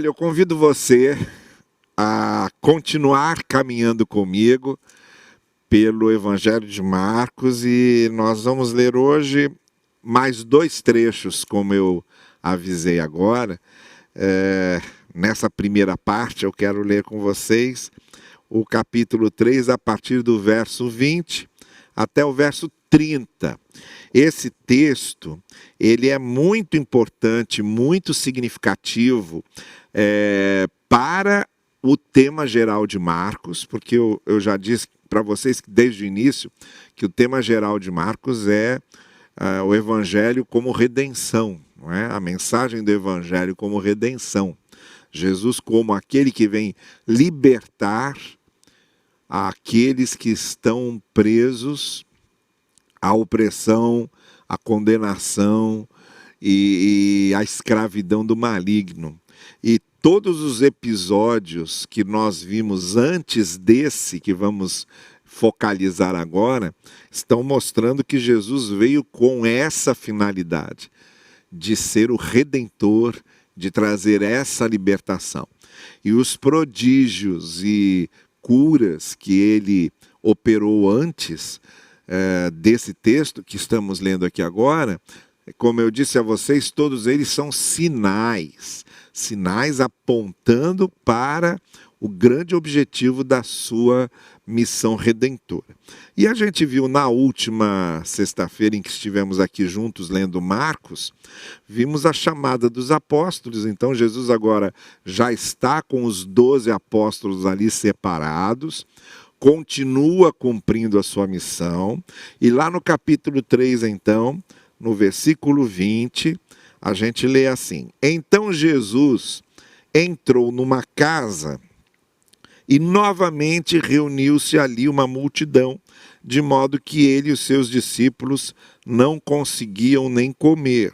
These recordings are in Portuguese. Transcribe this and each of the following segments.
Olha, eu convido você a continuar caminhando comigo pelo Evangelho de Marcos e nós vamos ler hoje mais dois trechos, como eu avisei agora. Nessa primeira parte eu quero ler com vocês o capítulo 3 a partir do verso 20 até o verso 30. Esse texto, ele é muito importante, muito significativo para o tema geral de Marcos, porque eu já disse para vocês que desde o início que o tema geral de Marcos é o Evangelho como redenção, não é? A mensagem do Evangelho como redenção. Jesus como aquele que vem libertar aqueles que estão presos à opressão, à condenação e à escravidão do maligno. E todos os episódios que nós vimos antes desse, que vamos focalizar agora, estão mostrando que Jesus veio com essa finalidade, de ser o Redentor, de trazer essa libertação. E os prodígios e curas que ele operou antes desse texto que estamos lendo aqui agora, como eu disse a vocês, todos eles são sinais apontando para o grande objetivo da sua missão redentora. E a gente viu na última sexta-feira em que estivemos aqui juntos lendo Marcos, vimos a chamada dos apóstolos. Então Jesus agora já está com os 12 apóstolos ali separados, continua cumprindo a sua missão. E lá no capítulo 3, então, no versículo 20, a gente lê assim: Então Jesus entrou numa casa e novamente reuniu-se ali uma multidão, de modo que ele e os seus discípulos não conseguiam nem comer.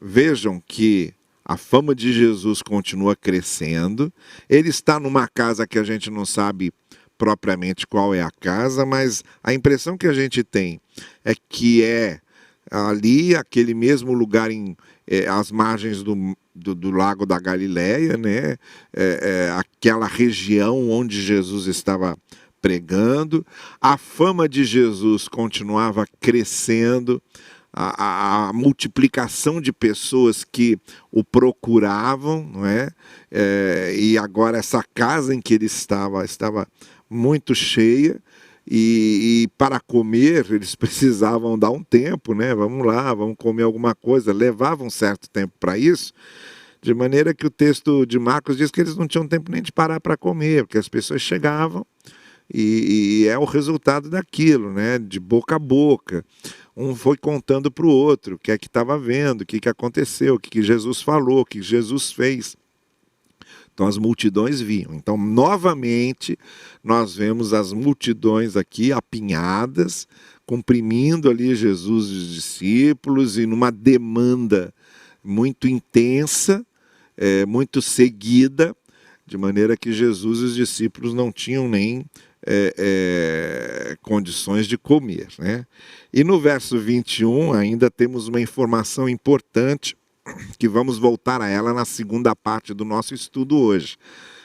Vejam que a fama de Jesus continua crescendo. Ele está numa casa que a gente não sabe propriamente qual é a casa, mas a impressão que a gente tem é que é ali aquele mesmo lugar às margens do Lago da Galileia, né? Aquela região onde Jesus estava pregando. A fama de Jesus continuava crescendo, a multiplicação de pessoas que o procuravam, não é? E agora essa casa em que ele estava muito cheia. E para comer, eles precisavam dar um tempo, né? Vamos lá, vamos comer alguma coisa. Levava um certo tempo para isso, de maneira que o texto de Marcos diz que eles não tinham tempo nem de parar para comer, porque as pessoas chegavam e é o resultado daquilo, né? De boca a boca. Um foi contando para o outro o que é que estava vendo, o que aconteceu, o que Jesus falou, o que Jesus fez. Então as multidões vinham. Então, novamente, nós vemos as multidões aqui apinhadas, comprimindo ali Jesus e os discípulos, e numa demanda muito intensa, muito seguida, de maneira que Jesus e os discípulos não tinham nem condições de comer, né? E no verso 21 ainda temos uma informação importante, que vamos voltar a ela na segunda parte do nosso estudo hoje.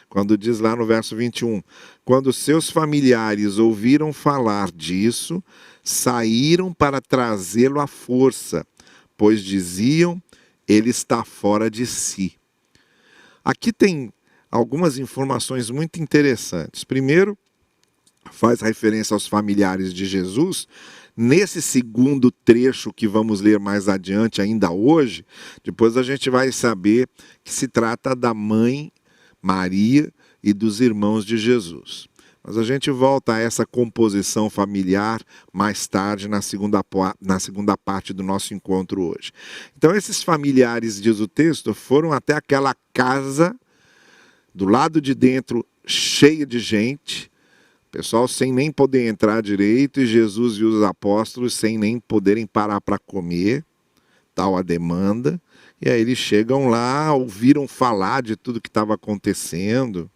Quando diz lá no verso 21, quando seus familiares ouviram falar disso, saíram para trazê-lo à força, pois diziam, ele está fora de si. Aqui tem algumas informações muito interessantes. Primeiro, faz referência aos familiares de Jesus. Nesse segundo trecho que vamos ler mais adiante ainda hoje, depois a gente vai saber que se trata da mãe Maria e dos irmãos de Jesus. Mas a gente volta a essa composição familiar mais tarde na segunda parte do nosso encontro hoje. Então esses familiares, diz o texto, foram até aquela casa do lado de dentro cheia de gente, pessoal sem nem poder entrar direito, e Jesus e os apóstolos sem nem poderem parar para comer, tal a demanda. E aí eles chegam lá, ouviram falar de tudo que estava acontecendo.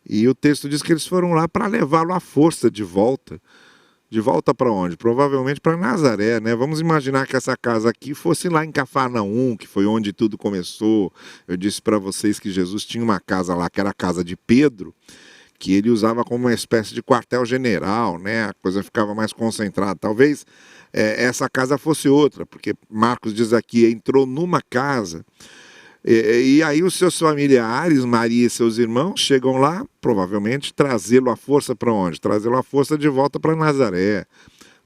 E o texto diz que eles foram lá para levá-lo à força de volta De volta para onde? Provavelmente para Nazaré, né? Vamos imaginar que essa casa aqui fosse lá em Cafarnaum, que foi onde tudo começou. Eu disse para vocês que Jesus tinha uma casa lá, que era a casa de Pedro, que ele usava como uma espécie de quartel-general, né? A coisa ficava mais concentrada. Talvez essa casa fosse outra, porque Marcos diz aqui, entrou numa casa. E aí os seus familiares, Maria e seus irmãos, chegam lá, provavelmente, trazê-lo à força para onde? Trazê-lo à força de volta para Nazaré,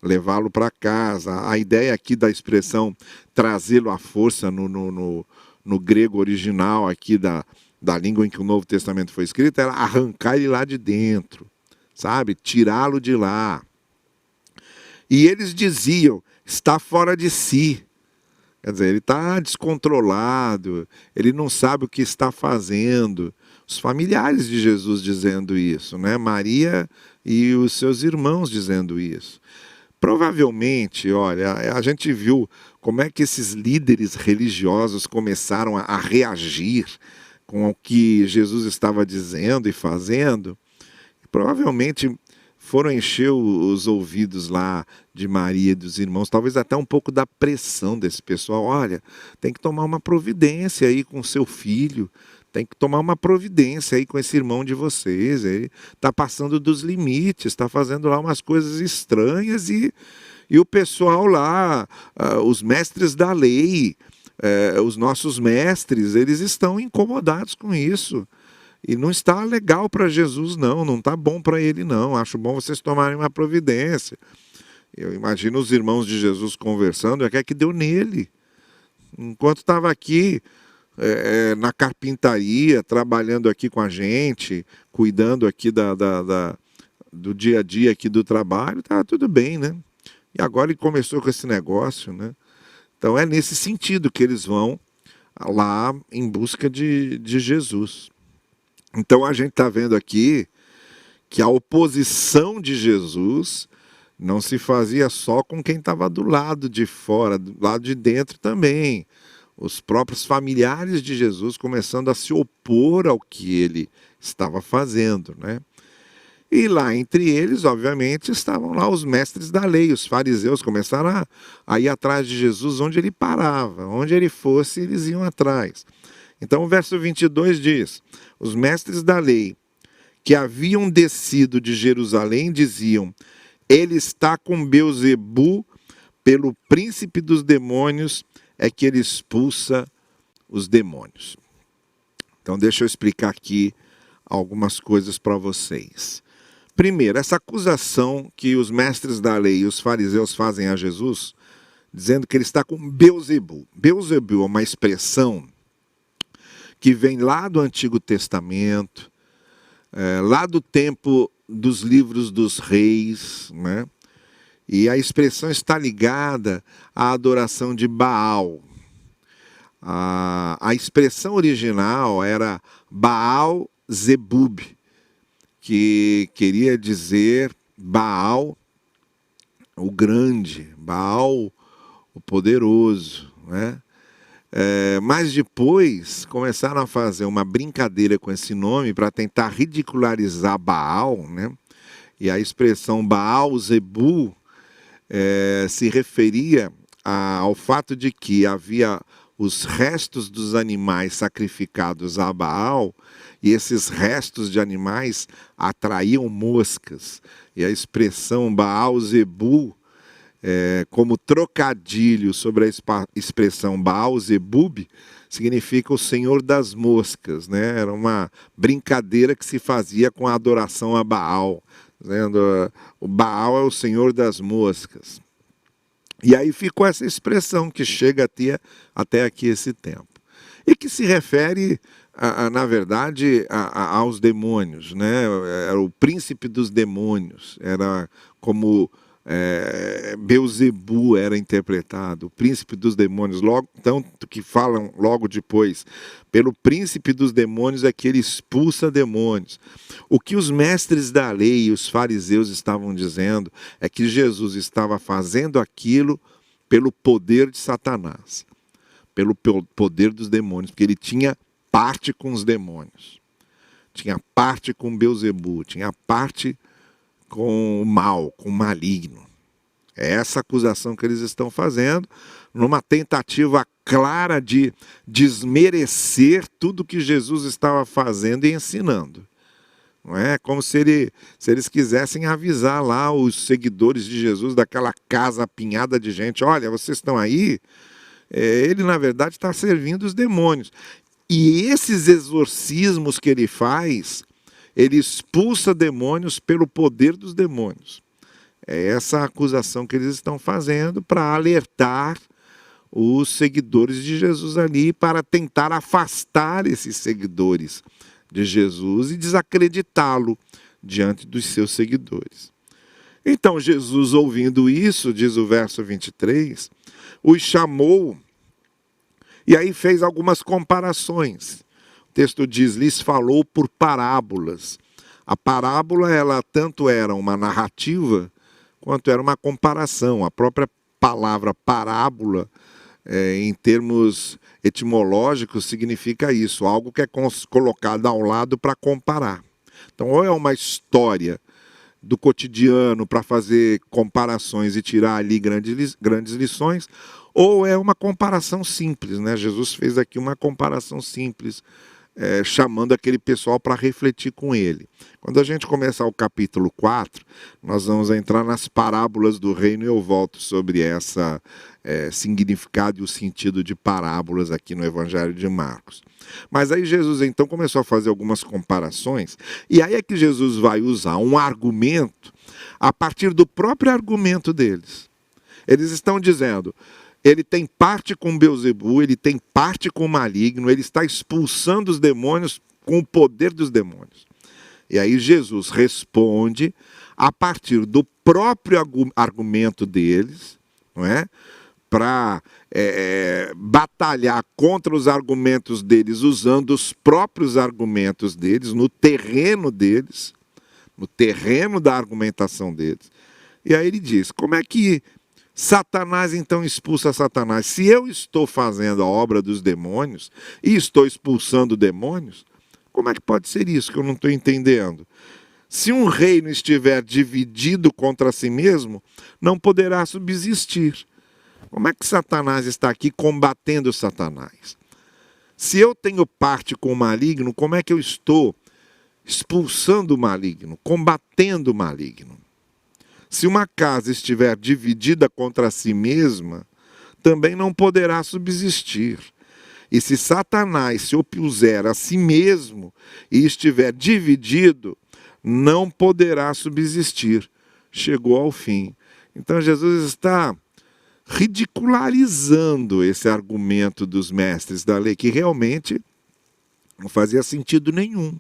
levá-lo para casa. A ideia aqui da expressão trazê-lo à força no grego original aqui da língua em que o Novo Testamento foi escrito, era arrancar ele lá de dentro, sabe? Tirá-lo de lá. E eles diziam, está fora de si. Quer dizer, ele está descontrolado, ele não sabe o que está fazendo. Os familiares de Jesus dizendo isso, né? Maria e os seus irmãos dizendo isso. Provavelmente, olha, a gente viu como é que esses líderes religiosos começaram a reagir com o que Jesus estava dizendo e fazendo. Provavelmente foram encher os ouvidos lá de Maria e dos irmãos, talvez até um pouco da pressão desse pessoal. Olha, tem que tomar uma providência aí com seu filho, tem que tomar uma providência aí com esse irmão de vocês. Ele está passando dos limites, está fazendo lá umas coisas estranhas e o pessoal lá, os mestres da lei, os nossos mestres, eles estão incomodados com isso. E não está legal para Jesus, não está bom para ele, não. Acho bom vocês tomarem uma providência. Eu imagino os irmãos de Jesus conversando, é que deu nele. Enquanto estava aqui na carpintaria, trabalhando aqui com a gente, cuidando aqui do dia a dia aqui do trabalho, estava tudo bem, né? E agora ele começou com esse negócio, né? Então é nesse sentido que eles vão lá em busca de Jesus. Então a gente está vendo aqui que a oposição de Jesus não se fazia só com quem estava do lado de fora, do lado de dentro também. Os próprios familiares de Jesus começando a se opor ao que ele estava fazendo, né? E lá entre eles, obviamente, estavam lá os mestres da lei, os fariseus começaram a ir atrás de Jesus onde ele parava, onde ele fosse, eles iam atrás. Então o verso 22 diz, os mestres da lei que haviam descido de Jerusalém diziam, ele está com Beelzebu, pelo príncipe dos demônios é que ele expulsa os demônios. Então deixa eu explicar aqui algumas coisas para vocês. Primeiro, essa acusação que os mestres da lei e os fariseus fazem a Jesus, dizendo que ele está com Beelzebu. Beelzebu é uma expressão que vem lá do Antigo Testamento, lá do tempo dos livros dos reis, né? E a expressão está ligada à adoração de Baal. A expressão original era Baal Zebub, que queria dizer Baal o grande, Baal o poderoso, né? Mas depois começaram a fazer uma brincadeira com esse nome para tentar ridicularizar Baal, né? E a expressão Baal Zebu se referia ao fato de que havia os restos dos animais sacrificados a Baal, e esses restos de animais atraíam moscas. E a expressão Baal Zebu, como trocadilho sobre a expressão Baal Zebub, significa o Senhor das Moscas, né? Era uma brincadeira que se fazia com a adoração a Baal, dizendo o Baal é o Senhor das Moscas. E aí ficou essa expressão que chega até aqui esse tempo. E que se refere, na verdade, aos demônios, né? Era o príncipe dos demônios, era como Beelzebu era interpretado, o príncipe dos demônios, tanto que falam logo depois, pelo príncipe dos demônios é que ele expulsa demônios. O que os mestres da lei e os fariseus estavam dizendo é que Jesus estava fazendo aquilo pelo poder de Satanás, pelo poder dos demônios, porque ele tinha parte com os demônios, tinha parte com Beelzebu, tinha parte com o mal, com o maligno. É essa acusação que eles estão fazendo, numa tentativa clara de desmerecer tudo que Jesus estava fazendo e ensinando. Não é como se eles quisessem avisar lá os seguidores de Jesus daquela casa apinhada de gente: olha, vocês estão aí, ele na verdade está servindo os demônios. E esses exorcismos que ele faz, ele expulsa demônios pelo poder dos demônios. É essa acusação que eles estão fazendo para alertar os seguidores de Jesus ali, para tentar afastar esses seguidores de Jesus e desacreditá-lo diante dos seus seguidores. Então Jesus, ouvindo isso, diz o verso 23, os chamou e aí fez algumas comparações. O texto diz, lhes falou por parábolas. A parábola, ela tanto era uma narrativa, quanto era uma comparação. A própria palavra parábola, em termos etimológicos, significa isso, algo que é colocado ao lado para comparar. Então, ou é uma história do cotidiano para fazer comparações e tirar ali grandes lições, ou é uma comparação simples, né? Jesus fez aqui uma comparação simples, chamando aquele pessoal para refletir com ele. Quando a gente começar o capítulo 4, nós vamos entrar nas parábolas do reino e eu volto sobre essa significado e o sentido de parábolas aqui no Evangelho de Marcos. Mas aí Jesus então começou a fazer algumas comparações, e aí é que Jesus vai usar um argumento a partir do próprio argumento deles. Eles estão dizendo, ele tem parte com Beelzebu, ele tem parte com o maligno, ele está expulsando os demônios com o poder dos demônios. E aí Jesus responde a partir do próprio argumento deles, não é? Para batalhar contra os argumentos deles, usando os próprios argumentos deles, no terreno deles, no terreno da argumentação deles. E aí ele diz, como é que Satanás então expulsa Satanás? Se eu estou fazendo a obra dos demônios e estou expulsando demônios, como é que pode ser isso que eu não estou entendendo? Se um reino estiver dividido contra si mesmo, não poderá subsistir. Como é que Satanás está aqui combatendo Satanás? Se eu tenho parte com o maligno, como é que eu estou expulsando o maligno, combatendo o maligno? Se uma casa estiver dividida contra si mesma, também não poderá subsistir. E se Satanás se opuser a si mesmo e estiver dividido, não poderá subsistir. Chegou ao fim. Então Jesus está ridicularizando esse argumento dos mestres da lei, que realmente não fazia sentido nenhum.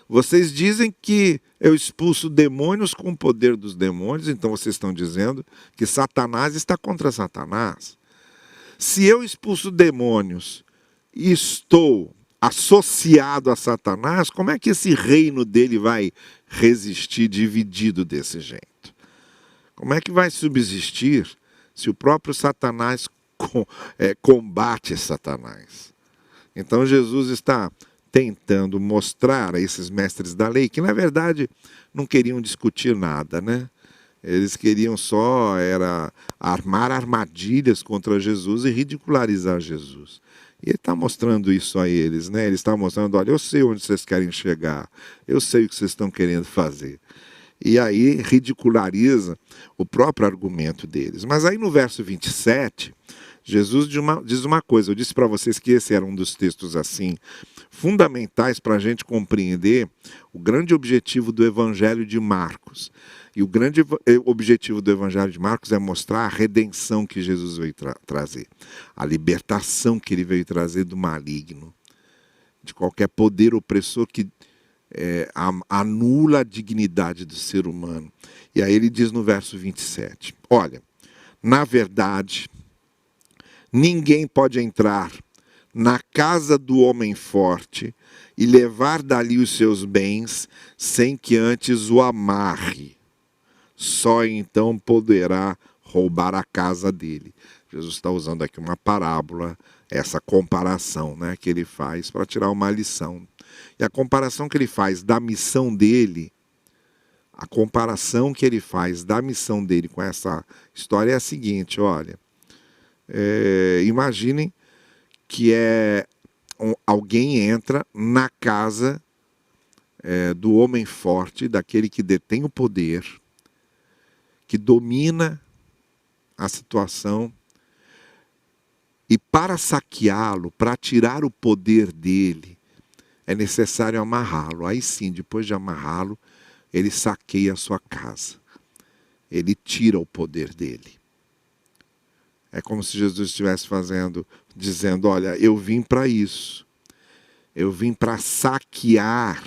Vocês dizem que eu expulso demônios com o poder dos demônios, então vocês estão dizendo que Satanás está contra Satanás. Se eu expulso demônios e estou associado a Satanás, como é que esse reino dele vai resistir dividido desse jeito? Como é que vai subsistir se o próprio Satanás combate Satanás? Então Jesus está tentando mostrar a esses mestres da lei que, na verdade, não queriam discutir nada, né? Eles queriam só armar armadilhas contra Jesus e ridicularizar Jesus. E ele está mostrando isso a eles, né? Ele está mostrando, olha, eu sei onde vocês querem chegar, eu sei o que vocês estão querendo fazer. E aí ridiculariza o próprio argumento deles. Mas aí no verso 27, Jesus diz uma coisa, eu disse para vocês que esse era um dos textos assim, fundamentais para a gente compreender o grande objetivo do Evangelho de Marcos. E o grande objetivo do Evangelho de Marcos é mostrar a redenção que Jesus veio trazer, a libertação que ele veio trazer do maligno, de qualquer poder opressor que anula a dignidade do ser humano. E aí ele diz no verso 27, olha, na verdade, ninguém pode entrar na casa do homem forte e levar dali os seus bens sem que antes o amarre. Só então poderá roubar a casa dele. Jesus está usando aqui uma parábola, essa comparação, né, que ele faz para tirar uma lição. E a comparação que ele faz da missão dele A comparação que ele faz da missão dele com essa história é a seguinte, olha, imaginem que alguém entra na casa do homem forte, daquele que detém o poder, que domina a situação, e para saqueá-lo, para tirar o poder dele, é necessário amarrá-lo. Aí sim, depois de amarrá-lo, ele saqueia a sua casa. Ele tira o poder dele. É como se Jesus estivesse dizendo, olha, eu vim para isso. Eu vim para saquear,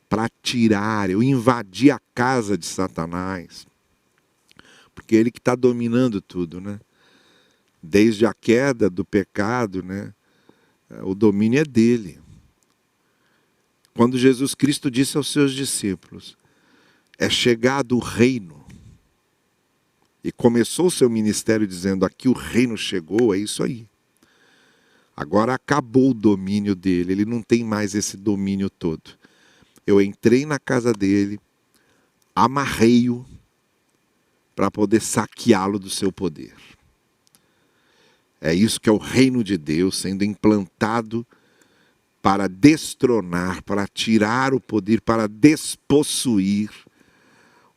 para tirar, eu invadi a casa de Satanás. Porque ele que está dominando tudo, né? Desde a queda do pecado, né? O domínio é dele. Quando Jesus Cristo disse aos seus discípulos, é chegado o reino, e começou o seu ministério dizendo, aqui o reino chegou, é isso aí. Agora acabou o domínio dele, ele não tem mais esse domínio todo. Eu entrei na casa dele, amarrei-o para poder saqueá-lo do seu poder. É isso que é o reino de Deus sendo implantado para destronar, para tirar o poder, para despossuir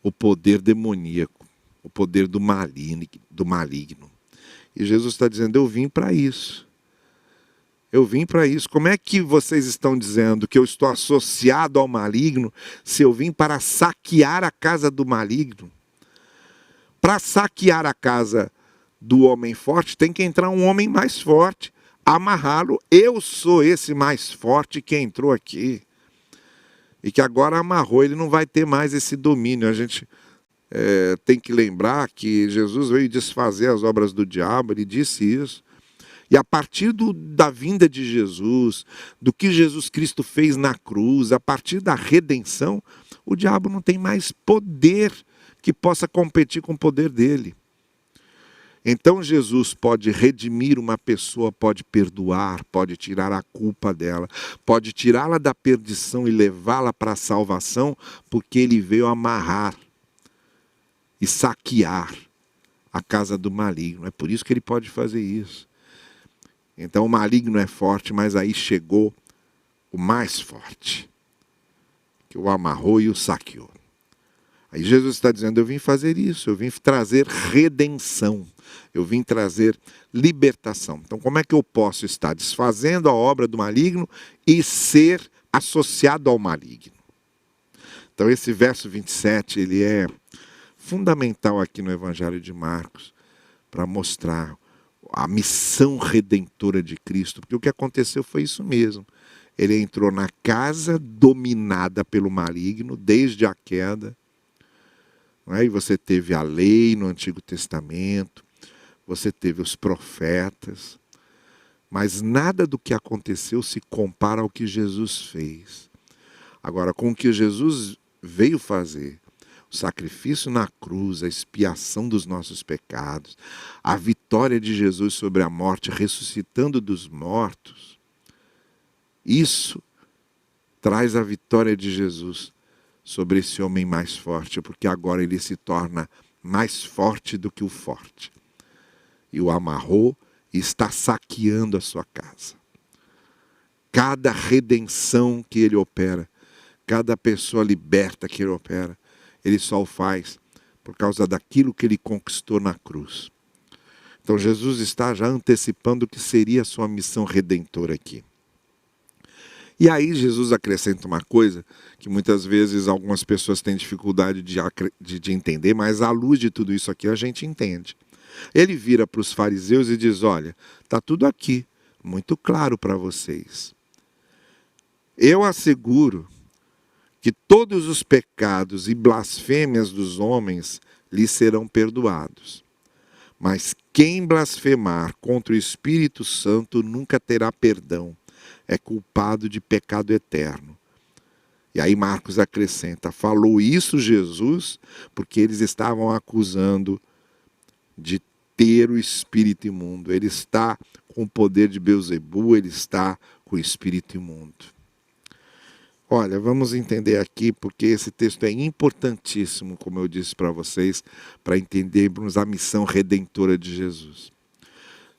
o poder demoníaco, o poder do maligno. E Jesus está dizendo, eu vim para isso. Eu vim para isso. Como é que vocês estão dizendo que eu estou associado ao maligno se eu vim para saquear a casa do maligno? Para saquear a casa do homem forte, tem que entrar um homem mais forte, amarrá-lo. Eu sou esse mais forte que entrou aqui. E que agora amarrou, ele não vai ter mais esse domínio. A gente tem que lembrar que Jesus veio desfazer as obras do diabo, ele disse isso. E a partir da vinda de Jesus, do que Jesus Cristo fez na cruz, a partir da redenção, o diabo não tem mais poder que possa competir com o poder dele. Então Jesus pode redimir uma pessoa, pode perdoar, pode tirar a culpa dela, pode tirá-la da perdição e levá-la para a salvação, porque ele veio amarrar e saquear a casa do maligno. É por isso que ele pode fazer isso. Então o maligno é forte, mas aí chegou o mais forte, que o amarrou e o saqueou. Aí Jesus está dizendo, eu vim fazer isso, eu vim trazer redenção, eu vim trazer libertação. Então como é que eu posso estar desfazendo a obra do maligno e ser associado ao maligno? Então esse verso 27, ele é fundamental aqui no Evangelho de Marcos, para mostrar a missão redentora de Cristo, porque o que aconteceu foi isso mesmo. Ele entrou na casa dominada pelo maligno, desde a queda. E você teve a lei no Antigo Testamento, você teve os profetas, mas nada do que aconteceu se compara ao que Jesus fez. Agora, com o que Jesus veio fazer, o sacrifício na cruz, a expiação dos nossos pecados, a vitória de Jesus sobre a morte, ressuscitando dos mortos, isso traz a vitória de Jesus sobre esse homem mais forte, porque agora ele se torna mais forte do que o forte. E o amarrou e está saqueando a sua casa. Cada redenção que ele opera, cada pessoa liberta que ele opera, ele só o faz por causa daquilo que ele conquistou na cruz. Então Jesus está já antecipando o que seria a sua missão redentora aqui. E aí Jesus acrescenta uma coisa que muitas vezes algumas pessoas têm dificuldade de entender, mas à luz de tudo isso aqui a gente entende. Ele vira para os fariseus e diz, olha, está tudo aqui, muito claro para vocês. Eu asseguro que todos os pecados e blasfêmias dos homens lhes serão perdoados. Mas quem blasfemar contra o Espírito Santo nunca terá perdão. É culpado de pecado eterno. E aí Marcos acrescenta, falou isso Jesus, porque eles estavam acusando de ter o espírito imundo. Ele está com o poder de Beelzebu, ele está com o espírito imundo. Olha, vamos entender aqui, porque esse texto é importantíssimo, como eu disse para vocês, para entendermos a missão redentora de Jesus.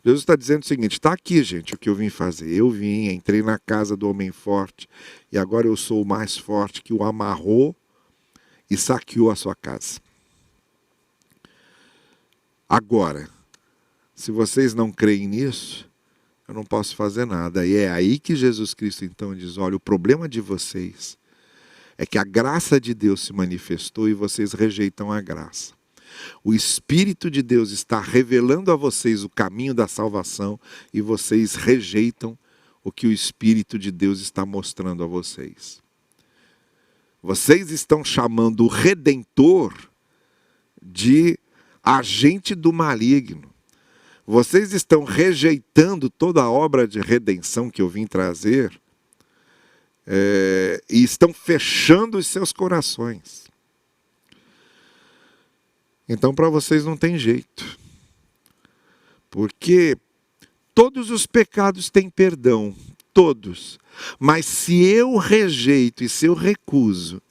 Jesus está dizendo o seguinte: está aqui, gente, o que eu vim fazer. Eu vim, entrei na casa do homem forte, e agora eu sou o mais forte que o amarrou e saqueou a sua casa. Agora, se vocês não creem nisso, eu não posso fazer nada. E é aí que Jesus Cristo então diz: olha, o problema de vocês é que a graça de Deus se manifestou e vocês rejeitam a graça. O Espírito de Deus está revelando a vocês o caminho da salvação e vocês rejeitam o que o Espírito de Deus está mostrando a vocês. Vocês estão chamando o Redentor de agente do maligno. Vocês estão rejeitando toda a obra de redenção que eu vim trazer e estão fechando os seus corações. Então, para vocês não tem jeito. Porque todos os pecados têm perdão, todos. Mas se eu rejeito e se eu recuso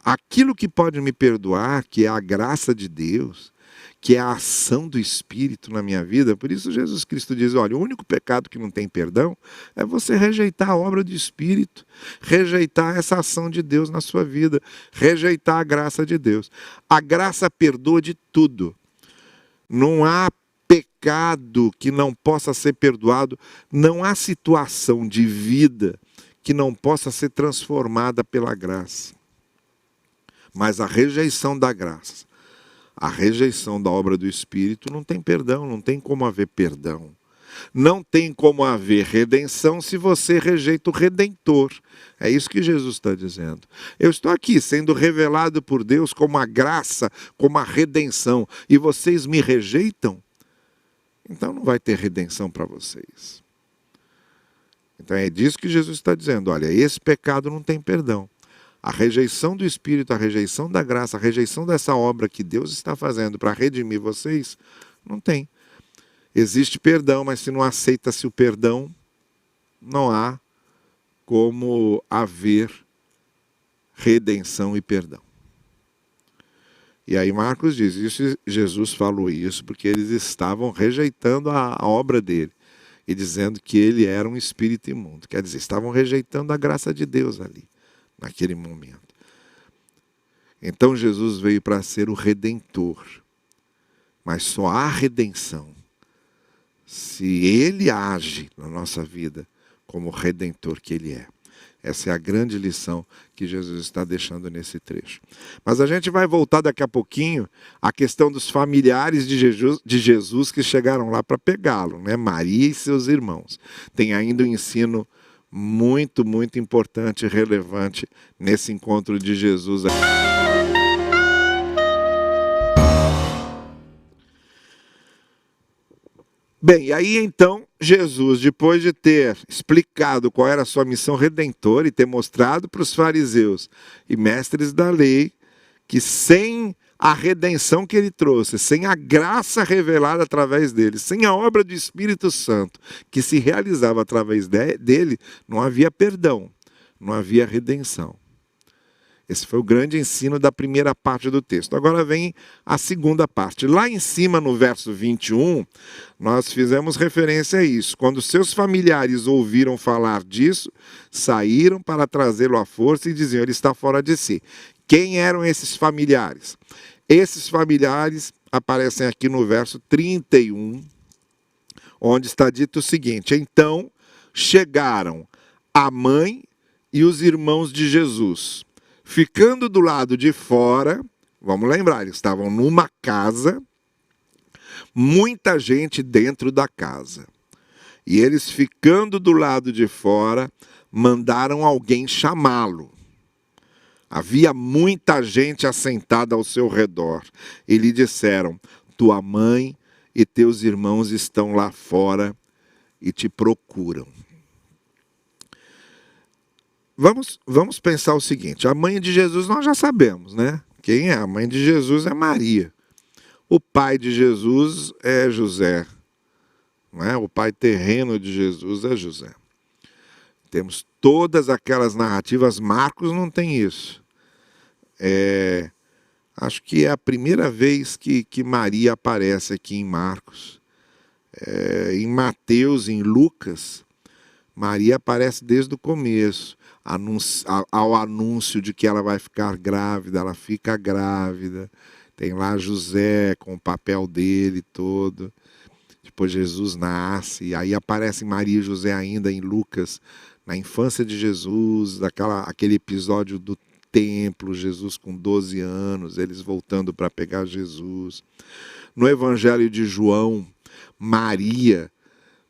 aquilo que pode me perdoar, que é a graça de Deus, que é a ação do Espírito na minha vida, por isso Jesus Cristo diz: olha, o único pecado que não tem perdão é você rejeitar a obra do Espírito, rejeitar essa ação de Deus na sua vida, rejeitar a graça de Deus. A graça perdoa de tudo. Não há pecado que não possa ser perdoado, não há situação de vida que não possa ser transformada pela graça. Mas a rejeição da graça, a rejeição da obra do Espírito não tem perdão, não tem como haver perdão. Não tem como haver redenção se você rejeita o Redentor. É isso que Jesus está dizendo. Eu estou aqui sendo revelado por Deus como a graça, como a redenção, e vocês me rejeitam? Então não vai ter redenção para vocês. Então é disso que Jesus está dizendo. Olha, esse pecado não tem perdão. A rejeição do Espírito, a rejeição da graça, a rejeição dessa obra que Deus está fazendo para redimir vocês, não tem. Existe perdão, mas se não aceita-se o perdão, não há como haver redenção e perdão. E aí Marcos diz, isso, Jesus falou isso porque eles estavam rejeitando a obra dele e dizendo que ele era um espírito imundo. Quer dizer, estavam rejeitando a graça de Deus ali, naquele momento. Então Jesus veio para ser o Redentor. Mas só há redenção se ele age na nossa vida como o Redentor que ele é. Essa é a grande lição que Jesus está deixando nesse trecho. Mas a gente vai voltar daqui a pouquinho à questão dos familiares de Jesus que chegaram lá para pegá-lo, né? Maria e seus irmãos. Tem ainda um ensino muito, muito importante e relevante nesse encontro de Jesus. Bem, e aí então Jesus, depois de ter explicado qual era a sua missão redentora e ter mostrado para os fariseus e mestres da lei que sem a redenção que ele trouxe, sem a graça revelada através dele, sem a obra do Espírito Santo que se realizava através dele, não havia perdão, não havia redenção. Esse foi o grande ensino da primeira parte do texto. Agora vem a segunda parte. Lá em cima, no verso 21, nós fizemos referência a isso. Quando seus familiares ouviram falar disso, saíram para trazê-lo à força e diziam, ele está fora de si. Quem eram esses familiares? Esses familiares aparecem aqui no verso 31, onde está dito o seguinte, então chegaram a mãe e os irmãos de Jesus, ficando do lado de fora, vamos lembrar, eles estavam numa casa, muita gente dentro da casa. E eles ficando do lado de fora, mandaram alguém chamá-lo. Havia muita gente assentada ao seu redor. E lhe disseram, tua mãe e teus irmãos estão lá fora e te procuram. Vamos pensar o seguinte, a mãe de Jesus nós já sabemos, né? Quem é? A mãe de Jesus é Maria. O pai de Jesus é José. Não é? O pai terreno de Jesus é José. Temos todas aquelas narrativas, Marcos não tem isso. Acho que é a primeira vez que Maria aparece aqui em Marcos. Em Mateus, em Lucas, Maria aparece desde o começo, ao anúncio de que ela vai ficar grávida, ela fica grávida. Tem lá José com o papel dele todo. Depois Jesus nasce, e aí aparecem Maria e José ainda em Lucas, na infância de Jesus, aquele episódio do templo, Jesus com 12 anos, eles voltando para pegar Jesus. No Evangelho de João, Maria,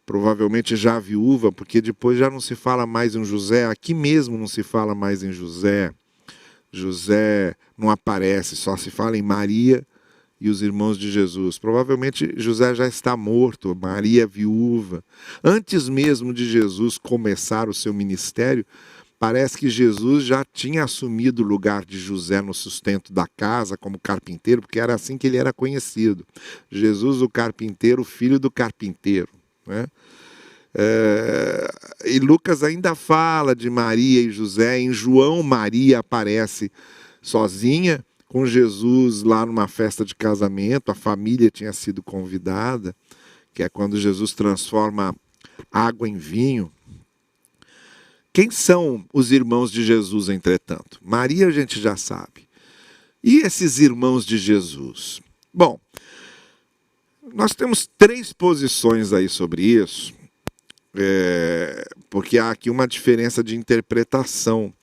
provavelmente já viúva, porque depois já não se fala mais em José, aqui mesmo não se fala mais em José. José não aparece, só se fala em Maria e os irmãos de Jesus. Provavelmente José já está morto, Maria viúva. Antes mesmo de Jesus começar o seu ministério, parece que Jesus já tinha assumido o lugar de José no sustento da casa como carpinteiro, porque era assim que ele era conhecido. Jesus, o carpinteiro, filho do carpinteiro, né? E Lucas ainda fala de Maria e José. Em João, Maria aparece sozinha com Jesus lá numa festa de casamento. A família tinha sido convidada, que é quando Jesus transforma água em vinho. Quem são os irmãos de Jesus, entretanto? Maria a gente já sabe. E esses irmãos de Jesus? Bom, nós temos 3 posições aí sobre isso. Porque há aqui uma diferença de interpretação.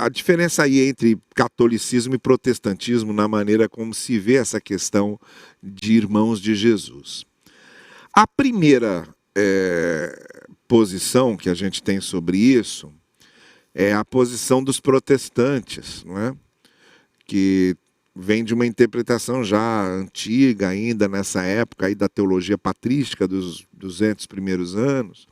A diferença aí entre catolicismo e protestantismo na maneira como se vê essa questão de irmãos de Jesus. A primeira posição que a gente tem sobre isso é a posição dos protestantes, não é? Que vem de uma interpretação já antiga ainda nessa época aí da teologia patrística dos 200 primeiros anos.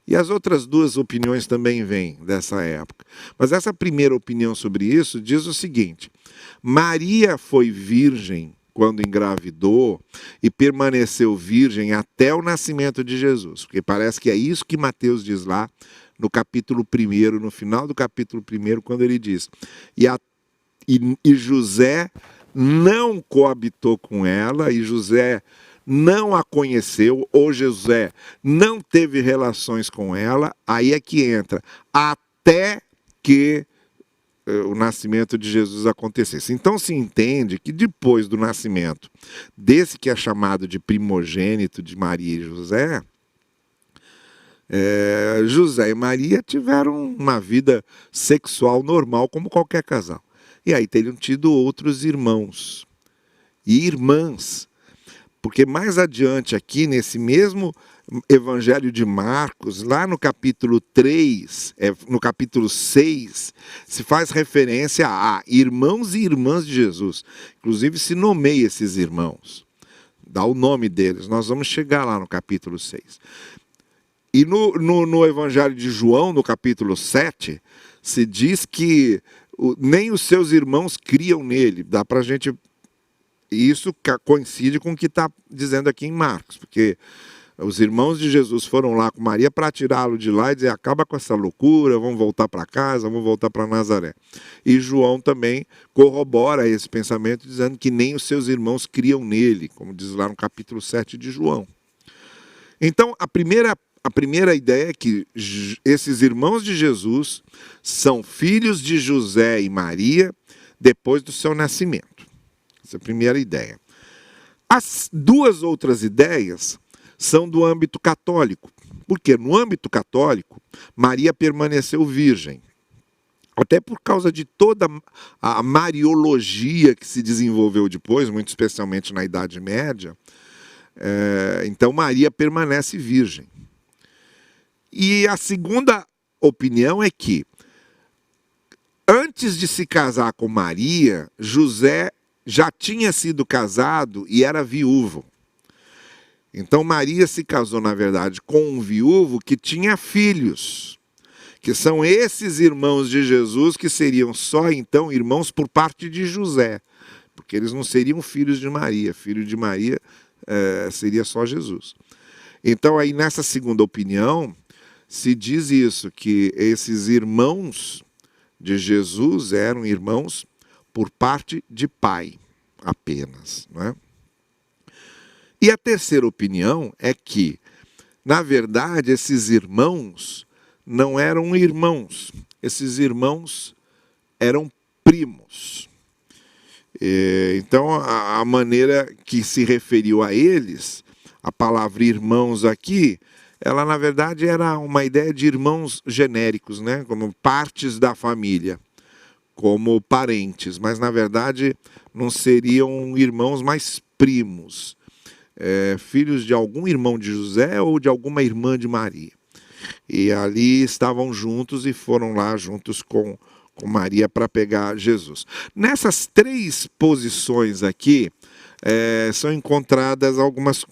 E as outras 2 opiniões também vêm dessa época. Mas essa primeira opinião sobre isso diz o seguinte: Maria foi virgem quando engravidou e permaneceu virgem até o nascimento de Jesus. Porque parece que é isso que Mateus diz lá no capítulo 1, no final do capítulo 1, quando ele diz: E José não coabitou com ela, e José não a conheceu, ou José não teve relações com ela. Aí é que entra, até que o nascimento de Jesus acontecesse. Então se entende que depois do nascimento desse que é chamado de primogênito de Maria e José, José e Maria tiveram uma vida sexual normal como qualquer casal. E aí teriam tido outros irmãos e irmãs, porque mais adiante aqui, nesse mesmo Evangelho de Marcos, lá no capítulo 3, no capítulo 6, se faz referência a irmãos e irmãs de Jesus. Inclusive se nomeia esses irmãos, dá o nome deles. Nós vamos chegar lá no capítulo 6. E no Evangelho de João, no capítulo 7, se diz que nem os seus irmãos criam nele. Dá para a gente... Isso coincide com o que está dizendo aqui em Marcos, porque os irmãos de Jesus foram lá com Maria para tirá-lo de lá e dizer: acaba com essa loucura, vamos voltar para casa, vamos voltar para Nazaré. E João também corrobora esse pensamento, dizendo que nem os seus irmãos criam nele, como diz lá no capítulo 7 de João. Então, a primeira ideia é que esses irmãos de Jesus são filhos de José e Maria depois do seu nascimento. Essa é a primeira ideia. As 2 outras ideias são do âmbito católico. Porque no âmbito católico, Maria permaneceu virgem. Até por causa de toda a mariologia que se desenvolveu depois, muito especialmente na Idade Média. Então Maria permanece virgem. E a segunda opinião é que, antes de se casar com Maria, José já tinha sido casado e era viúvo. Então Maria se casou, na verdade, com um viúvo que tinha filhos, que são esses irmãos de Jesus, que seriam só então irmãos por parte de José, porque eles não seriam filhos de Maria. Filho de Maria seria só Jesus. Então aí nessa segunda opinião se diz isso, que esses irmãos de Jesus eram irmãos por parte de pai apenas, não é? E a terceira opinião é que, na verdade, esses irmãos não eram irmãos, esses irmãos eram primos. Então, a maneira que se referiu a eles, a palavra irmãos aqui, ela na verdade era uma ideia de irmãos genéricos, né? Como partes da família, como parentes, mas na verdade não seriam irmãos, mas primos, filhos de algum irmão de José ou de alguma irmã de Maria. E ali estavam juntos e foram lá juntos com Maria para pegar Jesus. Nessas três posições aqui, são encontradas algumas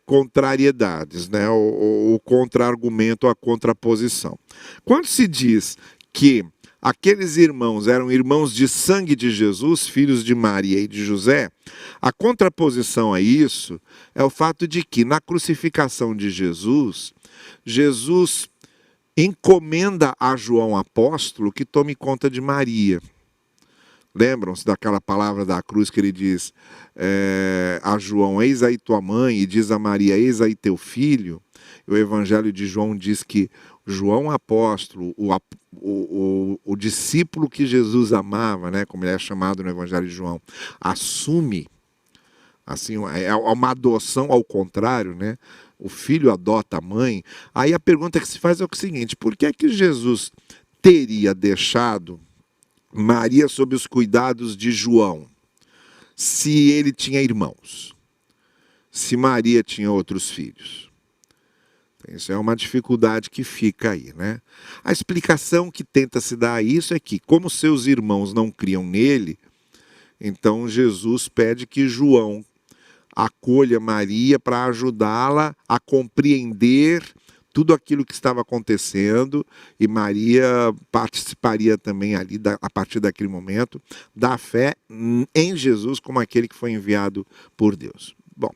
contrariedades, né? O contra-argumento, a contraposição. Quando se diz que aqueles irmãos eram irmãos de sangue de Jesus, filhos de Maria e de José, a contraposição a isso é o fato de que na crucificação de Jesus, Jesus encomenda a João apóstolo que tome conta de Maria. Lembram-se daquela palavra da cruz que ele diz a João, eis aí tua mãe, e diz a Maria, eis aí teu filho? O Evangelho de João diz que João apóstolo, o discípulo que Jesus amava, né, como ele é chamado no Evangelho de João, assume, assim, é uma adoção ao contrário, né? O filho adota a mãe. Aí a pergunta que se faz é o seguinte, por que é que Jesus teria deixado Maria sob os cuidados de João, se ele tinha irmãos, se Maria tinha outros filhos? Isso é uma dificuldade que fica aí, né? A explicação que tenta se dar a isso é que, como seus irmãos não criam nele, então Jesus pede que João acolha Maria para ajudá-la a compreender tudo aquilo que estava acontecendo, e Maria participaria também ali, a partir daquele momento, da fé em Jesus como aquele que foi enviado por Deus. Bom,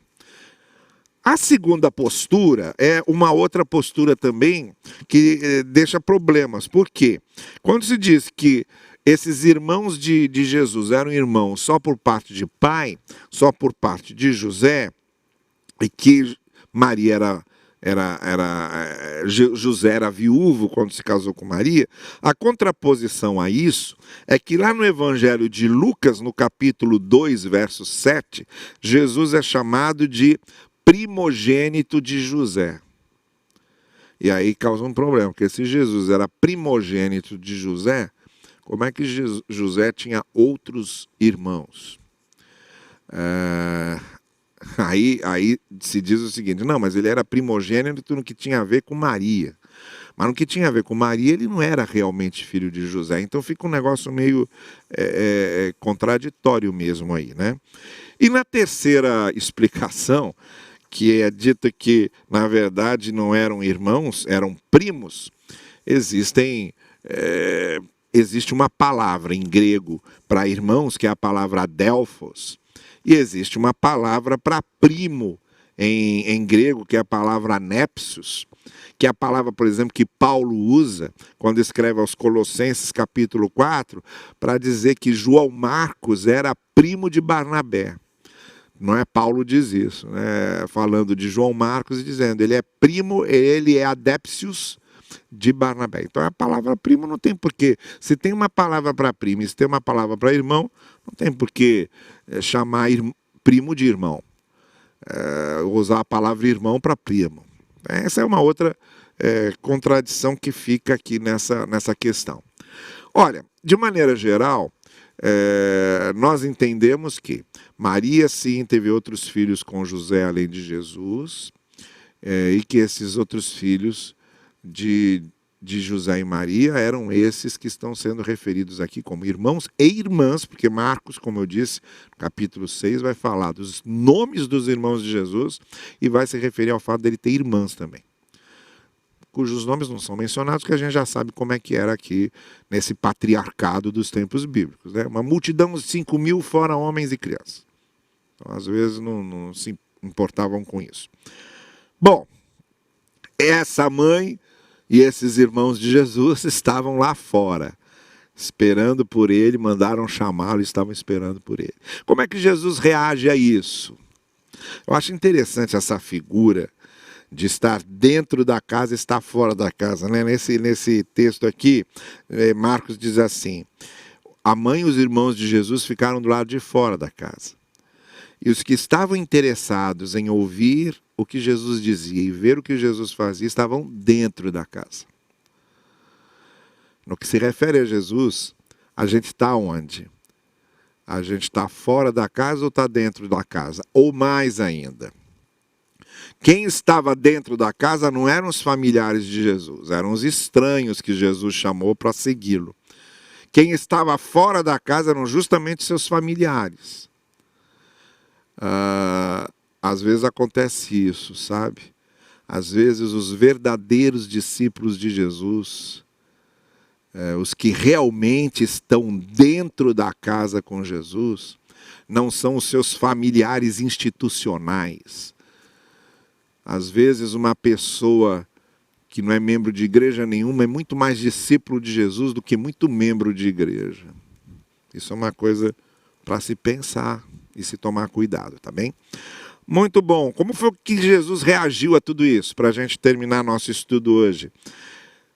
a segunda postura é uma outra postura também que deixa problemas. Por quê? Quando se diz que esses irmãos de Jesus eram irmãos só por parte de pai, só por parte de José, e que Maria José era viúvo quando se casou com Maria, a contraposição a isso é que lá no Evangelho de Lucas, no capítulo 2, verso 7, Jesus é chamado de primogênito de José. E aí causa um problema, porque se Jesus era primogênito de José, como é que José tinha outros irmãos? Aí se diz o seguinte, não, mas ele era primogênito no que tinha a ver com Maria. Mas no que tinha a ver com Maria, ele não era realmente filho de José. Então fica um negócio meio contraditório mesmo aí, né? E na terceira explicação, que é dita que, na verdade, não eram irmãos, eram primos, existe uma palavra em grego para irmãos, que é a palavra adelphos, e existe uma palavra para primo em grego, que é a palavra anepsos, que é a palavra, por exemplo, que Paulo usa quando escreve aos Colossenses, capítulo 4, para dizer que João Marcos era primo de Barnabé. Não é Paulo diz isso, né? Falando de João Marcos e dizendo, ele é primo, ele é adepsius de Barnabé. Então a palavra primo não tem porquê. Se tem uma palavra para primo e se tem uma palavra para irmão, não tem porquê chamar primo de irmão. Usar a palavra irmão para primo. Essa é uma outra contradição que fica aqui nessa questão. Olha, de maneira geral, nós entendemos que Maria, sim, teve outros filhos com José, além de Jesus, e que esses outros filhos de José e Maria eram esses que estão sendo referidos aqui como irmãos e irmãs, porque Marcos, como eu disse, no capítulo 6, vai falar dos nomes dos irmãos de Jesus e vai se referir ao fato dele ter irmãs também, cujos nomes não são mencionados, que a gente já sabe como é que era aqui nesse patriarcado dos tempos bíblicos, né? Uma multidão de 5.000 fora homens e crianças. Então, às vezes, não se importavam com isso. Bom, essa mãe E esses irmãos de Jesus estavam lá fora, esperando por ele, mandaram chamá-lo e estavam esperando por ele. Como é que Jesus reage a isso? Eu acho interessante essa figura de estar dentro da casa e estar fora da casa, né? Nesse texto aqui, Marcos diz assim: a mãe e os irmãos de Jesus ficaram do lado de fora da casa. E os que estavam interessados em ouvir o que Jesus dizia e ver o que Jesus fazia estavam dentro da casa. No que se refere a Jesus, a gente está onde? A gente está fora da casa ou está dentro da casa? Ou mais ainda, quem estava dentro da casa não eram os familiares de Jesus, eram os estranhos que Jesus chamou para segui-lo. Quem estava fora da casa eram justamente seus familiares. Às vezes acontece isso, sabe? Às vezes os verdadeiros discípulos de Jesus, os que realmente estão dentro da casa com Jesus, não são os seus familiares institucionais. Às vezes uma pessoa que não é membro de igreja nenhuma é muito mais discípulo de Jesus do que muito membro de igreja. Isso é uma coisa para se pensar e se tomar cuidado, tá bem? Muito bom. Como foi que Jesus reagiu a tudo isso? Para a gente terminar nosso estudo hoje.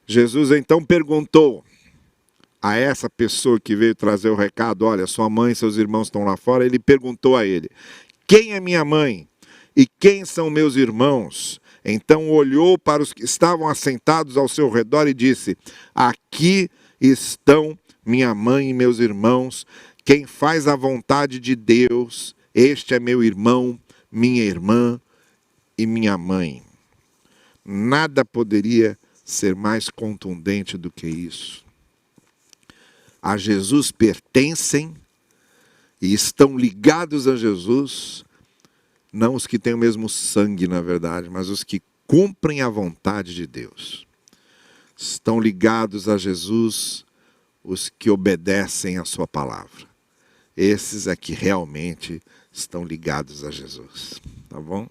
Jesus então perguntou a essa pessoa que veio trazer o recado: olha, sua mãe e seus irmãos estão lá fora. Ele perguntou a ele: quem é minha mãe? E quem são meus irmãos? Então olhou para os que estavam assentados ao seu redor e disse: aqui estão minha mãe e meus irmãos. Quem faz a vontade de Deus, este é meu irmão, minha irmã e minha mãe. Nada poderia ser mais contundente do que isso. A Jesus pertencem e estão ligados a Jesus, não os que têm o mesmo sangue, na verdade, mas os que cumprem a vontade de Deus. Estão ligados a Jesus os que obedecem a sua palavra. Esses é que realmente estão ligados a Jesus, tá bom?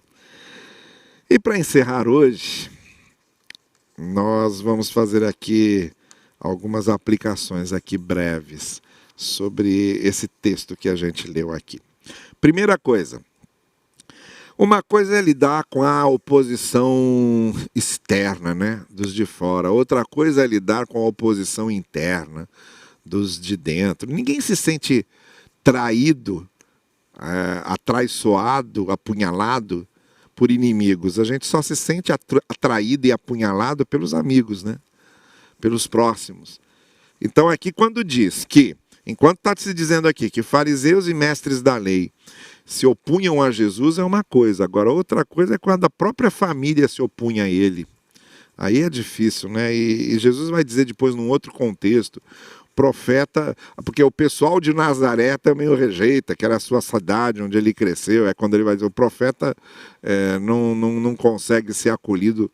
E para encerrar hoje, nós vamos fazer aqui algumas aplicações aqui breves sobre esse texto que a gente leu aqui. Primeira coisa, uma coisa é lidar com a oposição externa, né, dos de fora. Outra coisa é lidar com a oposição interna dos de dentro. Ninguém se sente traído, atraiçoado, apunhalado por inimigos. A gente só se sente atraído e apunhalado pelos amigos, né? Pelos próximos. Então aqui quando diz que, enquanto está se dizendo aqui que fariseus e mestres da lei se opunham a Jesus, é uma coisa. Agora outra coisa é quando a própria família se opunha a ele. Aí é difícil, né? E Jesus vai dizer depois num outro contexto, profeta, porque o pessoal de Nazaré também o rejeita, que era a sua cidade onde ele cresceu. É quando ele vai dizer, o profeta não consegue ser acolhido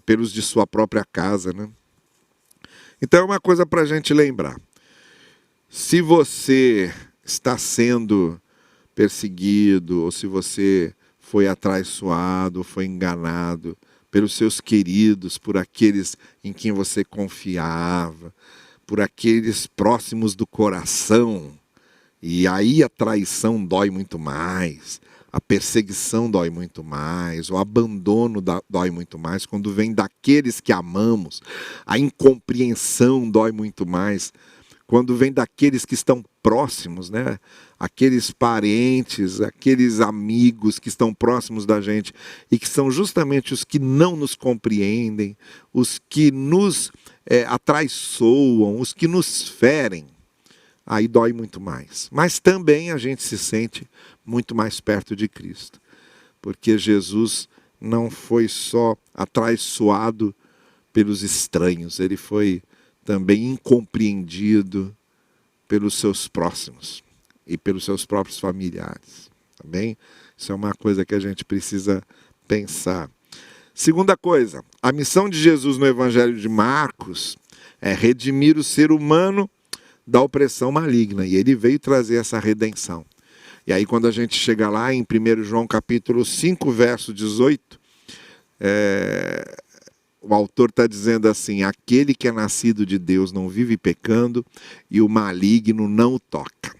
pelos de sua própria casa, né? Então é uma coisa para a gente lembrar. Se você está sendo perseguido, ou se você foi atraiçoado, foi enganado pelos seus queridos, por aqueles em quem você confiava, por aqueles próximos do coração, e aí a traição dói muito mais, a perseguição dói muito mais, o abandono dói muito mais, quando vem daqueles que amamos, a incompreensão dói muito mais, quando vem daqueles que estão próximos, né? Aqueles parentes, aqueles amigos que estão próximos da gente e que são justamente os que não nos compreendem, os que nos atraiçoam, os que nos ferem, aí dói muito mais. Mas também a gente se sente muito mais perto de Cristo, porque Jesus não foi só atraiçoado pelos estranhos, ele foi também incompreendido pelos seus próximos e pelos seus próprios familiares. Tá bem? Isso é uma coisa que a gente precisa pensar. Segunda coisa, a missão de Jesus no Evangelho de Marcos é redimir o ser humano da opressão maligna. E ele veio trazer essa redenção. E aí quando a gente chega lá em 1 João capítulo 5, verso 18, o autor está dizendo assim: aquele que é nascido de Deus não vive pecando e o maligno não o toca.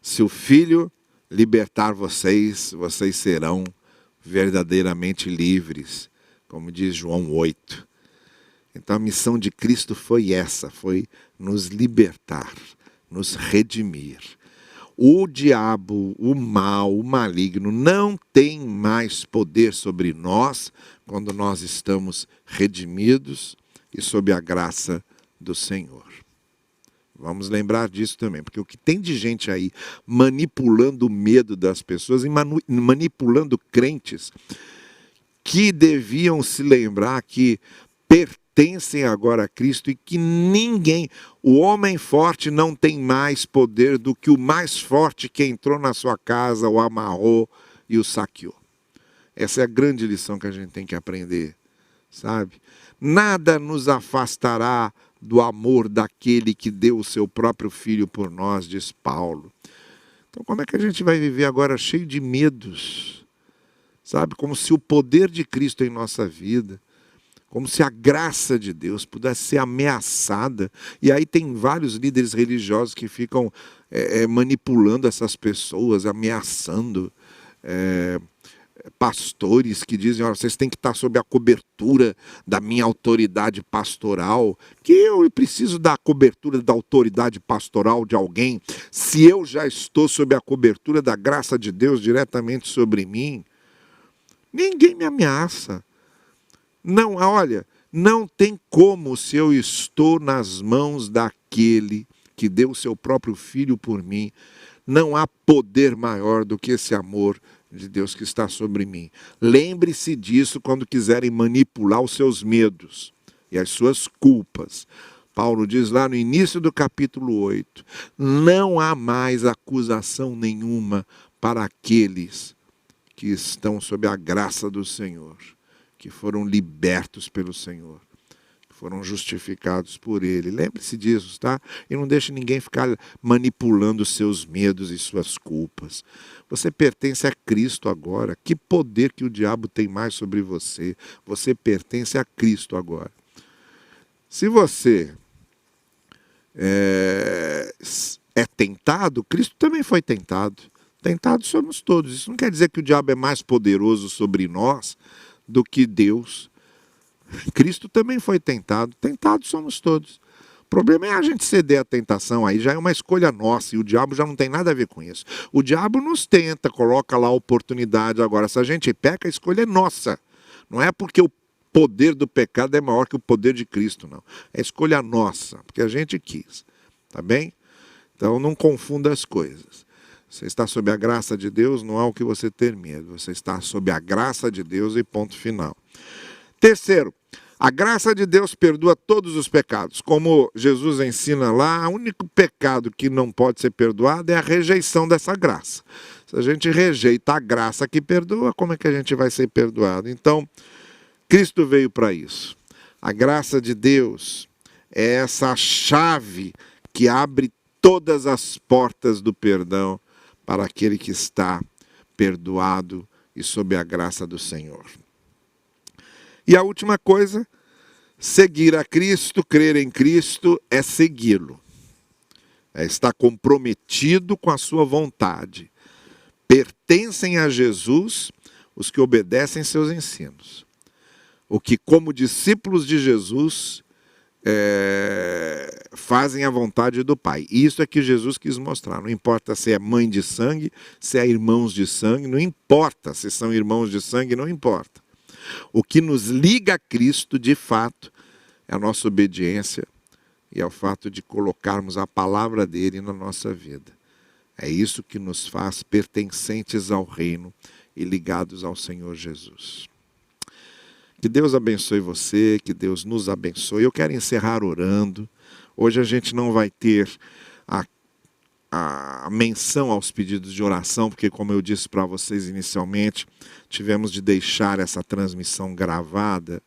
Se o Filho libertar vocês, vocês serão verdadeiramente livres, como diz João 8. Então a missão de Cristo foi essa, foi nos libertar, nos redimir. O diabo, o mal, o maligno não tem mais poder sobre nós quando nós estamos redimidos e sob a graça do Senhor. Vamos lembrar disso também, porque o que tem de gente aí manipulando o medo das pessoas e manipulando crentes que deviam se lembrar que pertencem agora a Cristo e que ninguém, o homem forte não tem mais poder do que o mais forte que entrou na sua casa, o amarrou e o saqueou. Essa é a grande lição que a gente tem que aprender, sabe? Nada nos afastará do amor daquele que deu o seu próprio filho por nós, diz Paulo. Então como é que a gente vai viver agora cheio de medos? Sabe? Como se o poder de Cristo em nossa vida, como se a graça de Deus pudesse ser ameaçada. E aí tem vários líderes religiosos que ficam manipulando essas pessoas, ameaçando. Pastores que dizem: olha, vocês têm que estar sob a cobertura da minha autoridade pastoral. Que eu preciso da cobertura da autoridade pastoral de alguém, se eu já estou sob a cobertura da graça de Deus diretamente sobre mim? Ninguém me ameaça. Não, olha, não tem como, se eu estou nas mãos daquele que deu o seu próprio filho por mim. Não há poder maior do que esse amor de Deus que está sobre mim. Lembre-se disso quando quiserem manipular os seus medos e as suas culpas. Paulo diz lá no início do capítulo 8, não há mais acusação nenhuma para aqueles que estão sob a graça do Senhor, que foram libertos pelo Senhor, que foram justificados por Ele. Lembre-se disso, tá? E não deixe ninguém ficar manipulando os seus medos e suas culpas. Você pertence a Cristo agora. Que poder que o diabo tem mais sobre você? Você pertence a Cristo agora. Se você é tentado, Cristo também foi tentado. Tentados somos todos. Isso não quer dizer que o diabo é mais poderoso sobre nós do que Deus. Cristo também foi tentado. Tentados somos todos. O problema é a gente ceder à tentação, aí já é uma escolha nossa, e o diabo já não tem nada a ver com isso. O diabo nos tenta, coloca lá a oportunidade. Agora, se a gente peca, a escolha é nossa. Não é porque o poder do pecado é maior que o poder de Cristo, não. É escolha nossa, porque a gente quis. Tá bem? Então não confunda as coisas. Você está sob a graça de Deus, não há o que você ter medo. Você está sob a graça de Deus e ponto final. Terceiro, a graça de Deus perdoa todos os pecados. Como Jesus ensina lá, o único pecado que não pode ser perdoado é a rejeição dessa graça. Se a gente rejeita a graça que perdoa, como é que a gente vai ser perdoado? Então, Cristo veio para isso. A graça de Deus é essa chave que abre todas as portas do perdão para aquele que está perdoado e sob a graça do Senhor. E a última coisa, seguir a Cristo, crer em Cristo, é segui-lo. É estar comprometido com a sua vontade. Pertencem a Jesus os que obedecem seus ensinos. O que, como discípulos de Jesus, fazem a vontade do Pai. E isso é que Jesus quis mostrar. Não importa se é mãe de sangue, se é irmãos de sangue, não importa se são irmãos de sangue, não importa. O que nos liga a Cristo, de fato, é a nossa obediência e é o fato de colocarmos a palavra dele na nossa vida. É isso que nos faz pertencentes ao reino e ligados ao Senhor Jesus. Que Deus abençoe você, que Deus nos abençoe. Eu quero encerrar orando. Hoje a gente não vai ter a menção aos pedidos de oração, porque, como eu disse para vocês inicialmente, tivemos de deixar essa transmissão gravada.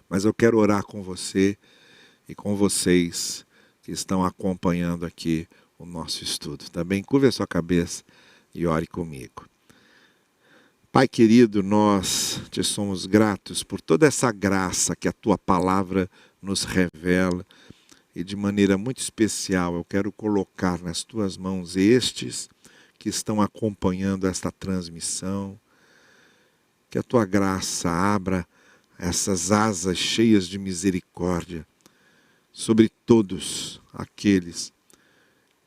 Mas eu quero orar com você e com vocês que estão acompanhando aqui o nosso estudo. Tá bem? Curve a sua cabeça e ore comigo. Pai querido, nós te somos gratos por toda essa graça que a tua palavra nos revela. E de maneira muito especial eu quero colocar nas tuas mãos estes que estão acompanhando esta transmissão. Que a tua graça abra essas asas cheias de misericórdia sobre todos aqueles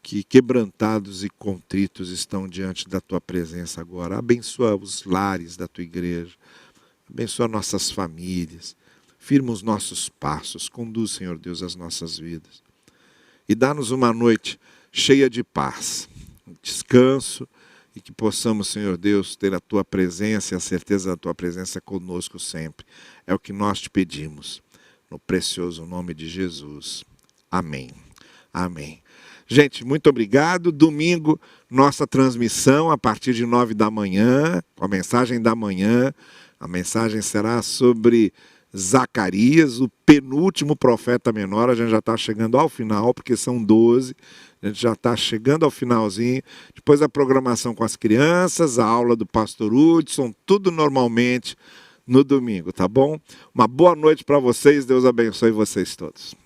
que quebrantados e contritos estão diante da tua presença agora. Abençoa os lares da tua igreja, abençoa nossas famílias, firma os nossos passos, conduz, Senhor Deus, as nossas vidas. E dá-nos uma noite cheia de paz, descanso, e que possamos, Senhor Deus, ter a tua presença e a certeza da tua presença conosco sempre. É o que nós te pedimos, no precioso nome de Jesus. Amém. Amém. Gente, muito obrigado. Domingo, nossa transmissão a partir de 9 da manhã, com a mensagem da manhã. A mensagem será sobre Zacarias, o penúltimo profeta menor. A gente já está chegando ao final, porque são 12. A gente já está chegando ao finalzinho. Depois a programação com as crianças, a aula do pastor Hudson, tudo normalmente no domingo, tá bom? Uma boa noite para vocês. Deus abençoe vocês todos.